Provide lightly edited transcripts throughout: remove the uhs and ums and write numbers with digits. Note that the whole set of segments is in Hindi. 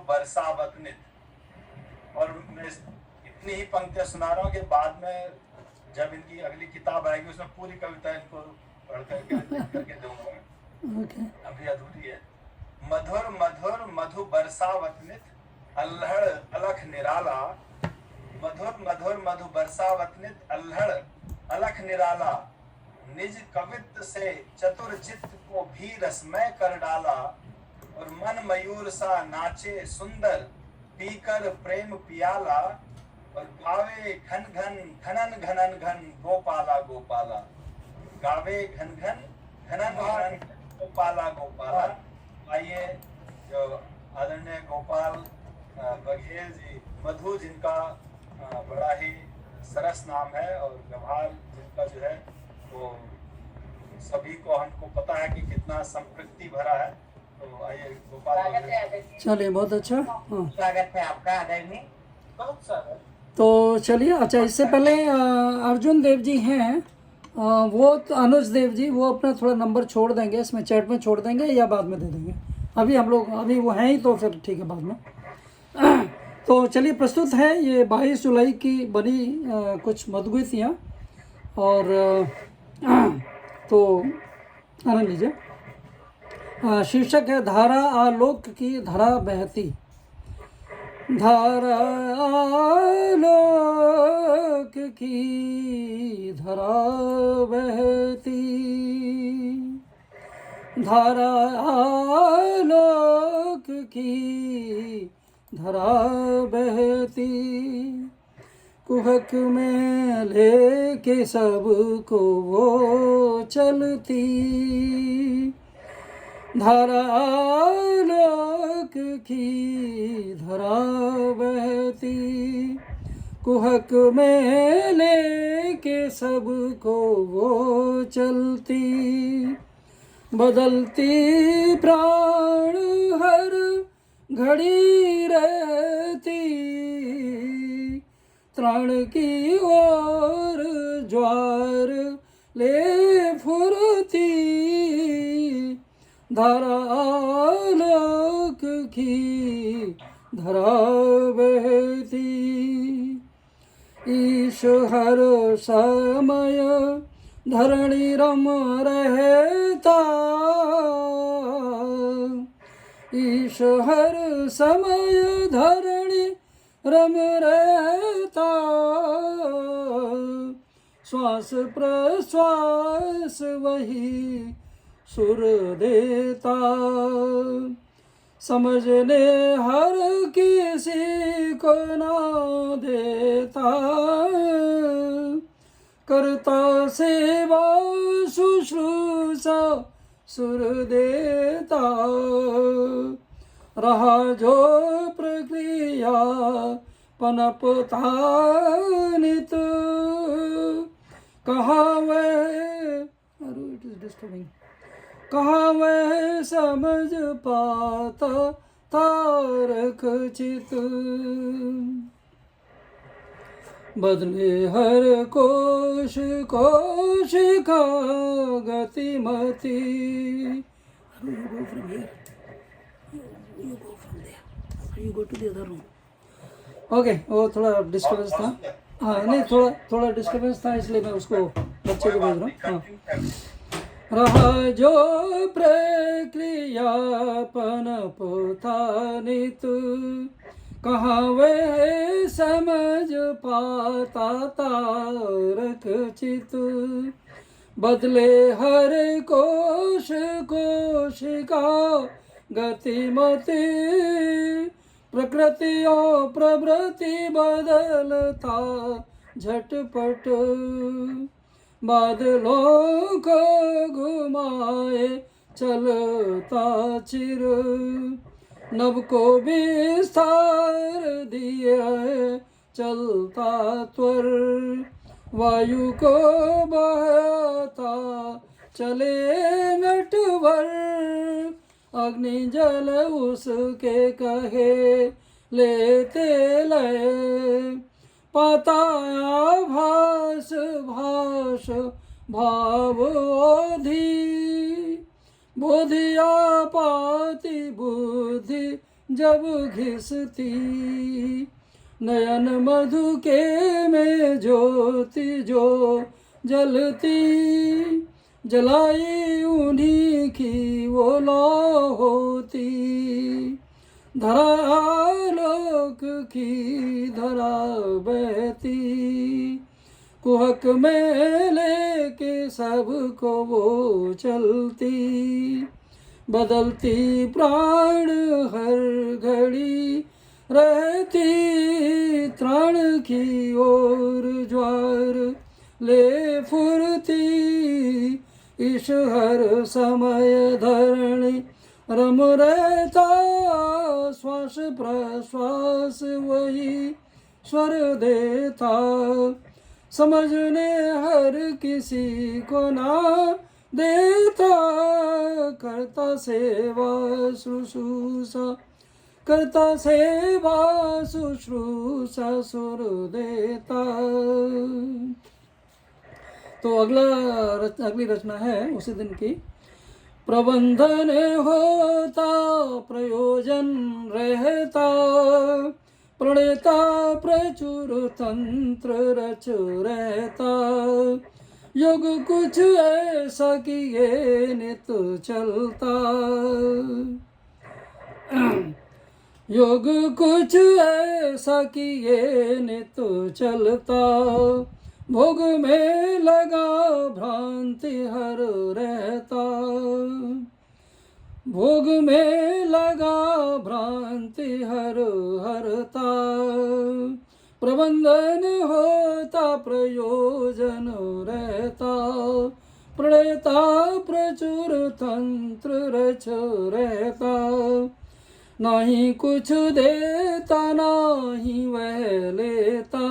बरसावत नित। और मैं इतनी ही पंक्तियां सुना रहा हूँ कि बाद में जब इनकी अगली किताब आएगी उसमें पूरी कविता इनको पढ़ करके दूंगा। अभी अधूरी है। मधुर मधुर मधु बरसावत नित, अल्हड़ अलख निराला। मधुर मधुर मधु बरसावत नित, अल्हड़ अलख निराला। निज कवित्व से चतुर चित्त को भी रसमय कर डाला। और मन मयूर सा नाचे सुंदर, पीकर प्रेम पियाला। और गावे घन घन घनन घनन घन, गोपाला गोपाला। गावे घन घन घनन घनन गोपाला गोपाला। आइए जो आदरणीय गोपाल बघेल जी, मधु जिनका बड़ा ही सरस नाम है, और व्यवहार जिनका जो है वो सभी को हमको पता है कि कितना संपृक्ति भरा है। तो आइए गोपाल। चलिए, बहुत अच्छा। हाँ, स्वागत है आपका आदरणीय। बहुत सारा। तो चलिए, अच्छा, इससे पहले अर्जुन देव जी हैं, वो तो अनुज देव जी, वो अपना थोड़ा नंबर छोड़ देंगे, इसमें चैट में छोड़ देंगे या बाद में दे देंगे। अभी हम लोग, अभी वो हैं ही, तो फिर ठीक है बाद में। तो चलिए, प्रस्तुत है ये 22 जुलाई की बनी कुछ मधुगीतियाँ। और तो आनंद लीजिए। शीर्षक है धारा आलोक की धरा बहती। धारा आलोक की धरा बहती, धारा आलोक की धरा बहती। कुहक में लेके सबको वो चलती। धारा आलोक की धरा बहती, कुहक में लेके सबको वो चलती। बदलती प्राण हर घड़ी रहती, त्राण की ओर ज्वार ले फुरती। धारा आलोक की धरा बहती। ईश हर समय धरणी रम रहता, ईश हर समय धरणी रम रहता। श्वास प्रश्वास वही सुर देता। समझने हर किसी को ना देता, करता सेवा शुश्रूषा सुर देता। रहा जो प्रक्रिया पनपता नित, कहाँ वह, इट इज डिस्टर्बिंग, कहाँ वह समझ पाता तारक चित। बदले हर कोश कोश का गतिमति। You go to the other room. Okay, वो थोड़ा डिस्टर्बेंस था। हाँ, नहीं, थोड़ा डिस्टर्बेंस था, इसलिए मैं उसको बच्चे को भेज रहा हूँ। हाँ, रहा जो प्रक्रिया पनपता नित, कहाँ वह समझ पाता तारक चित। बदले हर कोश कोशिका गतिमति, प्रकृति और प्रवृत्ति बदलता झटपट। बादलों को घुमाए चलता चिर, नभ को विस्तार दिए चलता त्वर। वायु को बहता चले नटवर, अग्नि जल उसके कहे लेते लय। पाता भास भाष भाव ओधि, बुधिया पाति बुद्धि जब घिसती, नयन मधु के में ज्योति जो जलती, जलाई उन्हीं की वो लौ होती। धरा लोक की धरा बहती, कुहक में लेके सबको वो चलती। बदलती प्राण हर घड़ी रहती, त्राण की ओर ज्वार ले फुरती। ईश हर समय धरणी रम रहता, श्वास प्रश्वास वही स्वर देता। समझने हर किसी को ना देता, करता सेवा शुश्रूषा, करता सेवा शुश्रूषा सुर देता। तो अगली रचना है उसी दिन की। प्रबंधन होता प्रयोजन रहता, प्रणेता प्रचुर तंत्र रच रहता। योग कुछ ऐसा कि ये नित चलता, योग कुछ ऐसा कि ये नित चलता। भोग में लगा भ्रांति हर रहता, भोग में लगा भ्रांति हर हरता। प्रबंधन होता प्रयोजन रहता, प्रणेता प्रचुर तंत्र रच रहता। नहीं कुछ देता नहीं वह लेता,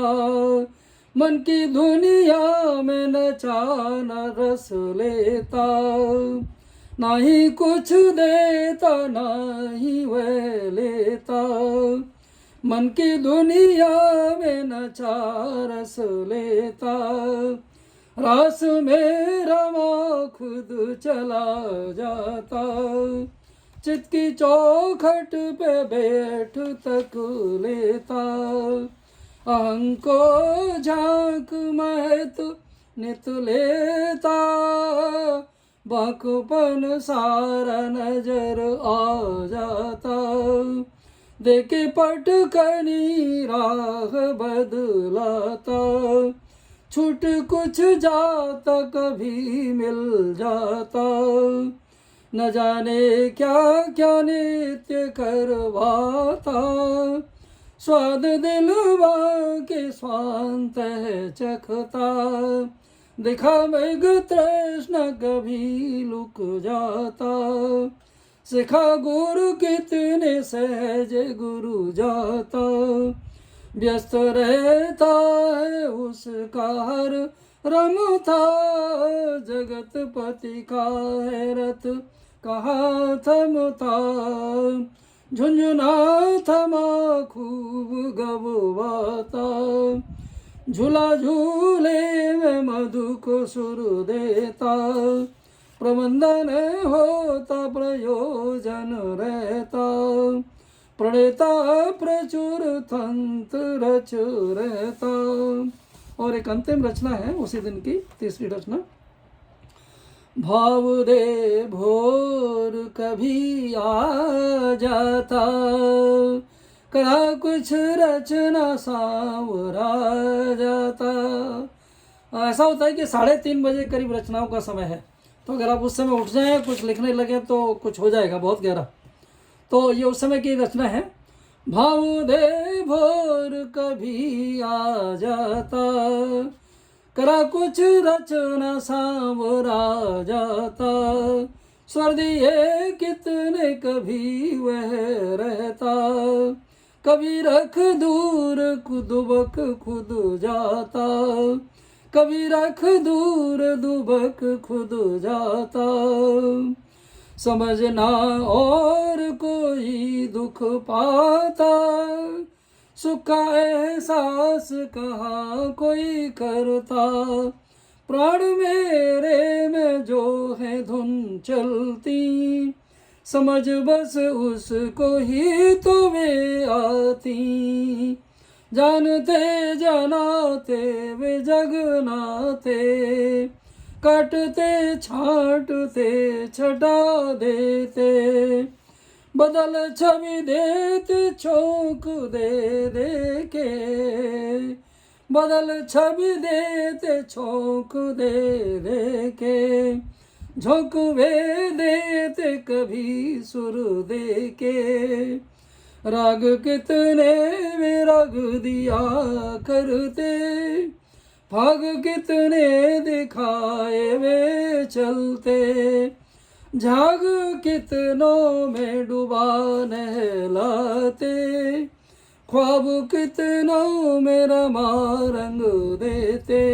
मन की दुनिया में नचा न रस लेता। नहीं कुछ देता नहीं वह लेता, मन की दुनिया में नचा रस लेता। रास में रमा खुद चला जाता, चित की चौखट पे बैठ तक लेता। अहं को झांक महत नित लेता, बाकपन सारा नजर आ जाता। देखे पटकनी राह बदलाता, छूट कुछ जाता कभी मिल जाता। न जाने क्या क्या नित्य करवाता, स्वाद दिलवा के स्वांत है चखता। दिखा मेघ तृष्णा कभी लुक जाता, सिखा गुरु कितने सहज गुरु जाता। व्यस्त रहता है उसका हर रमता, जगत पति का है रथ कहाँ थमता। झुंझुना थमा खूब गबवाता, झूला झूले में मधु को सुर देता। प्रबंधन होता प्रयोजन रहता, प्रणेता प्रचुर तंत्र रच रहता। और एक अंतिम रचना है उसी दिन की, तीसरी रचना। भाव दे भोर कभी आ जाता, करा कुछ रचना सांवरा जाता। ऐसा होता है कि 3:30 बजे करीब रचनाओं का समय है, तो अगर आप उस समय उठ जाएं कुछ लिखने लगे तो कुछ हो जाएगा बहुत गहरा। तो ये उस समय की रचना है। भाव दे भोर कभी आ जाता, करा कुछ रचना सांवरा जाता। स्वर दिए कितने कभी वह रहता, कभी रख दूर दुबक खुद जाता। कभी रख दूर दुबक खुद जाता। समझना और कोई दुख पाता, सुख का एहसास कहाँ कोई करता। प्राण मेरे में जो है धुन चलती, समझ बस उसको ही तो वे आती, जानते जनाते वे जगनाते, काटते छांटते छटा देते, बदल छवि देते चौंक दे दे के, बदल छवि देते चौंक दे दे के, झोंकवे देते कभी सुर दे के, राग कितने वे राग दिया करते, भाग कितने दिखाए वे चलते, झाग कितनों में डुबा नहलाते, ख्वाब कितनों में रमा रंग देते,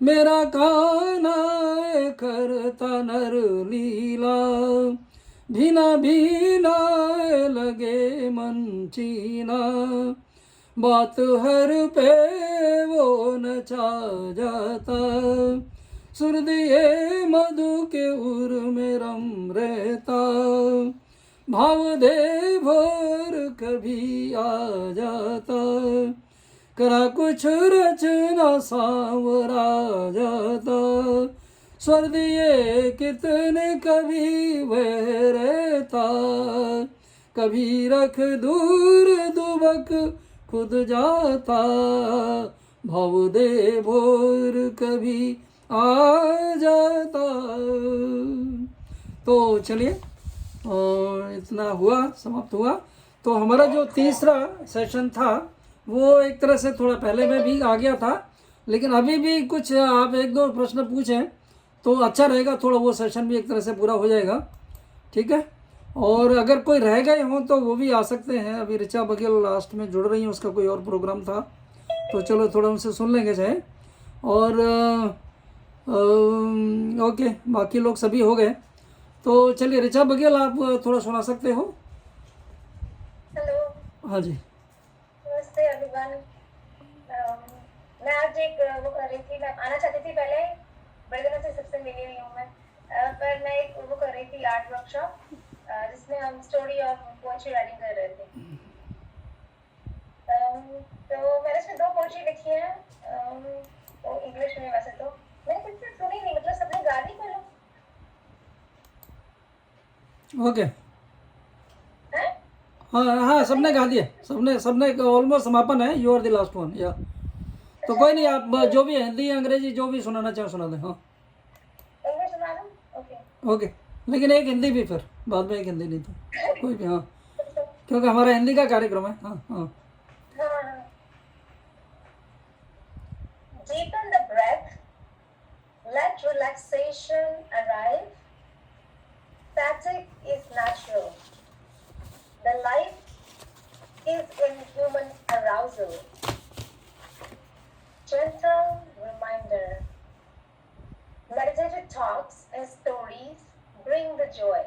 मेरा कान्हा करता नर लीला, भीना भीना लगे मन चीना, बात हर पे वो नचा जाता, सुर दिए मधु के उर में रम रहता, भाव दे भोर कभी आ जाता, करा कुछ रचना सांवरा जाता, स्वर दिए कितने कभी वह रहता, कभी रख दूर दुबक खुद जाता, भाव दे भोर कभी आ जाता। तो चलिए इतना हुआ, समाप्त हुआ। तो हमारा जो तीसरा सेशन था वो एक तरह से थोड़ा पहले में भी आ गया था, लेकिन अभी भी कुछ आप एक दो प्रश्न पूछें तो अच्छा रहेगा, थोड़ा वो सेशन भी एक तरह से पूरा हो जाएगा, ठीक है। और अगर कोई रह गए हों तो वो भी आ सकते हैं। अभी ऋचा बघेल लास्ट में जुड़ रही हैं, उसका कोई और प्रोग्राम था, तो चलो थोड़ा उनसे सुन लेंगे चाहे। और ओके, बाकी लोग सभी हो गए, तो चलिए ऋचा बघेल आप थोड़ा सुना सकते हो। हेलो, हाँ जी, नमस्ते एवरीवन। मैं आज एक वो कर रही थी, मैं आना चाहती थी, पहले बड़े दिनों से सबसे मिली हुई हूँ मैं, पर मैं एक वो कर रही थी आर्ट वर्कशॉप, जिसमें हम स्टोरी ऑफ पोएट्री राइटिंग कर रहे थे। तो मैंने इसमें 2 पोएट्री लिखी है, वो इंग्लिश में। वैसे तो मैंने कुछ से सुनी नहीं, मतलब सबने गा दी पर ओके, हैं? हाँ हाँ, सबने गा दिए, सबने ऑलमोस्ट समापन है। You are the last one या। तो कोई नहीं, आप जो भी हिंदी अंग्रेजी जो भी सुनाना चाहो सुना दें। हाँ इंग्लिश सुना दूं? ओके ओके, लेकिन एक हिंदी भी, फिर बाद में एक हिंदी नहीं तो कोई भी। हाँ, क्योंकि हमारा हिंदी का कार्यक्रम है। हाँ हाँ, हाँ। Deepen the breath, let relaxation arrive. Fatigue is natural. The life is in human arousal. Gentle reminder. Meditative talks and stories bring the joy.